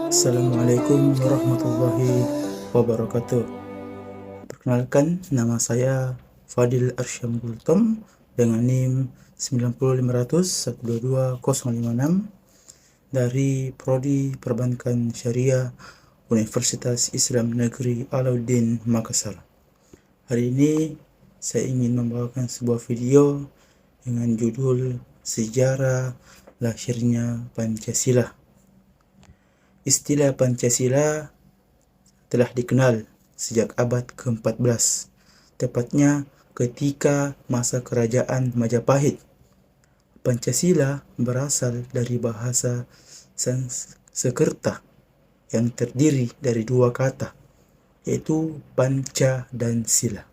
Assalamualaikum warahmatullahi wabarakatuh. Perkenalkan, nama saya Fadil Arsyam Gultom dengan NIM 90500122056 dari Prodi Perbankan Syariah Universitas Islam Negeri Alauddin Makassar. Hari ini saya ingin membawakan sebuah video dengan judul Sejarah Lahirnya Pancasila. Istilah Pancasila telah dikenal sejak abad ke-14, tepatnya ketika masa kerajaan Majapahit. Pancasila berasal dari bahasa Sanskerta yang terdiri dari dua kata, yaitu panca dan sila.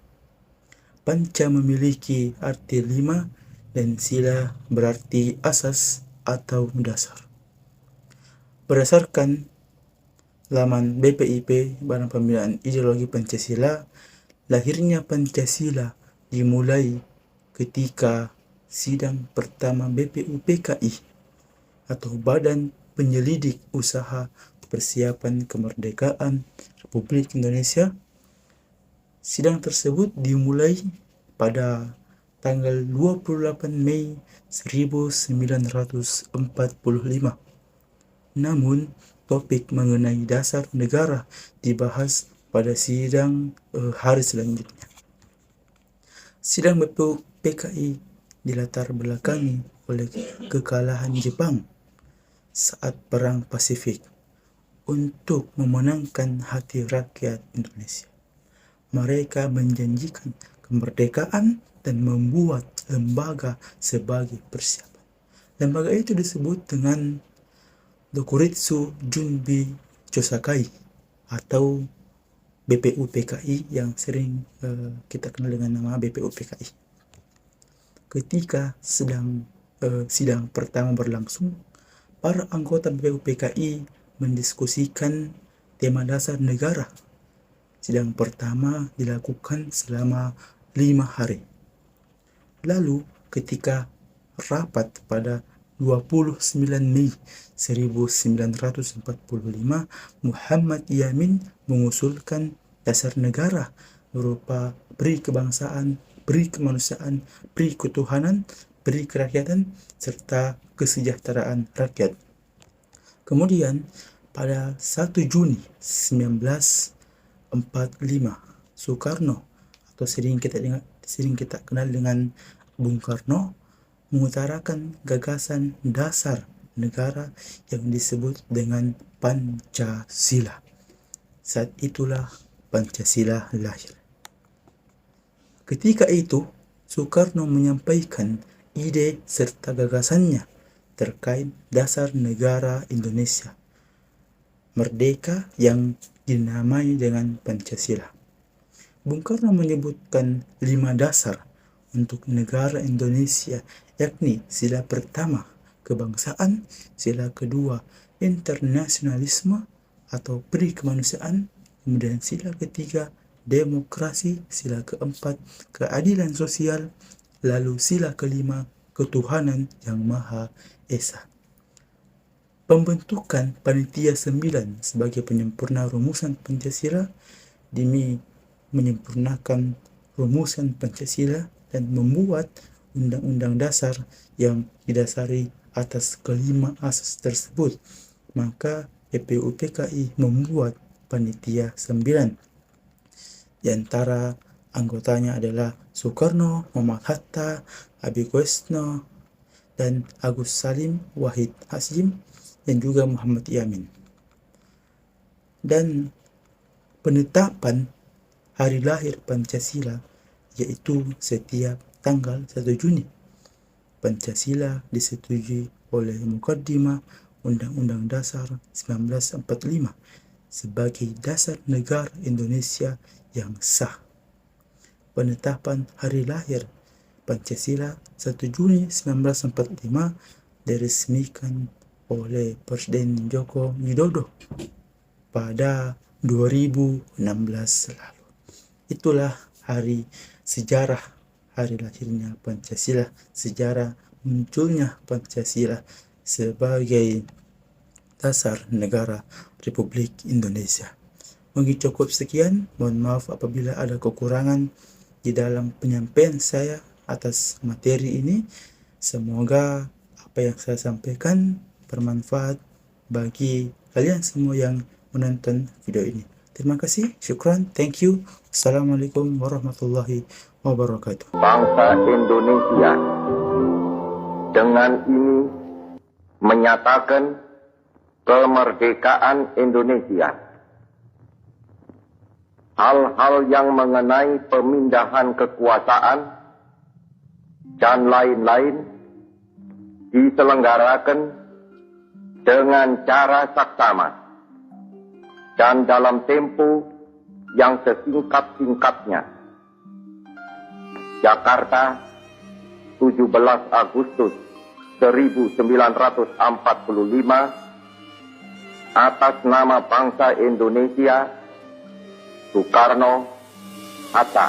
Panca memiliki arti 5 dan sila berarti asas atau dasar. Berdasarkan laman BPIP, Badan Pembinaan Ideologi Pancasila, lahirnya Pancasila dimulai ketika sidang pertama BPUPKI atau Badan Penyelidik Usaha Persiapan Kemerdekaan Republik Indonesia. Sidang tersebut dimulai pada tanggal 28 Mei 1945. Namun, topik mengenai dasar negara dibahas pada sidang hari selanjutnya. Sidang BPUPKI dilatar belakangi oleh kekalahan Jepang saat Perang Pasifik untuk memenangkan hati rakyat Indonesia. Mereka menjanjikan kemerdekaan dan membuat lembaga sebagai persiapan. Lembaga itu disebut dengan Dokuritsu Junbi Chosakai atau BPUPKI yang sering kita kenal dengan nama BPUPKI. Ketika sidang pertama berlangsung, para anggota BPUPKI mendiskusikan tema dasar negara. Sidang pertama dilakukan selama 5 hari. Lalu ketika rapat pada 29 Mei 1945, Muhammad Yamin mengusulkan dasar negara berupa peri kebangsaan, peri kemanusiaan, peri ketuhanan, peri kerakyatan, serta kesejahteraan rakyat. Kemudian pada 1 Juni 1945, Soekarno atau sering kita kenal dengan Bung Karno mengutarakan gagasan dasar negara yang disebut dengan Pancasila. Saat itulah Pancasila lahir. Ketika itu, Soekarno menyampaikan ide serta gagasannya terkait dasar negara Indonesia merdeka yang dinamai dengan Pancasila. Bung Karno menyebutkan 5 dasar untuk negara Indonesia, yakni sila pertama kebangsaan, sila kedua internasionalisme atau peri kemanusiaan, kemudian sila ketiga demokrasi, sila keempat keadilan sosial, lalu sila kelima ketuhanan yang Maha Esa. Pembentukan Panitia 9 sebagai penyempurna rumusan Pancasila demi menyempurnakan rumusan Pancasila dan membuat undang-undang dasar yang didasari atas kelima asas tersebut. Maka BPUPKI membuat Panitia 9. Di antara anggotanya adalah Soekarno, Muhammad Hatta, Habibie Koesno, dan Agus Salim, Wahid Hasyim, dan juga Muhammad Yamin. Dan penetapan hari lahir Pancasila yaitu setiap tanggal 1 Juni. Pancasila disetujui oleh Mukaddimah Undang-Undang Dasar 1945 sebagai dasar negara Indonesia yang sah. Penetapan hari lahir Pancasila 1 Juni 1945 diresmikan oleh Presiden Joko Widodo pada 2016 lalu. Itulah sejarah hari lahirnya Pancasila, sejarah munculnya Pancasila sebagai Dasar Negara Republik Indonesia. Mungkin cukup sekian, mohon maaf apabila ada kekurangan di dalam penyampaian saya atas materi ini. Semoga apa yang saya sampaikan bermanfaat bagi kalian semua yang menonton video ini. Terima kasih, syukran, thank you. Assalamualaikum warahmatullahi wabarakatuh. Bangsa Indonesia dengan ini menyatakan kemerdekaan Indonesia. Hal-hal yang mengenai pemindahan kekuasaan dan lain-lain diselenggarakan dengan cara saksama dan dalam tempo yang sesingkat-singkatnya. Jakarta, 17 Agustus 1945, atas nama bangsa Indonesia, Soekarno, Hatta.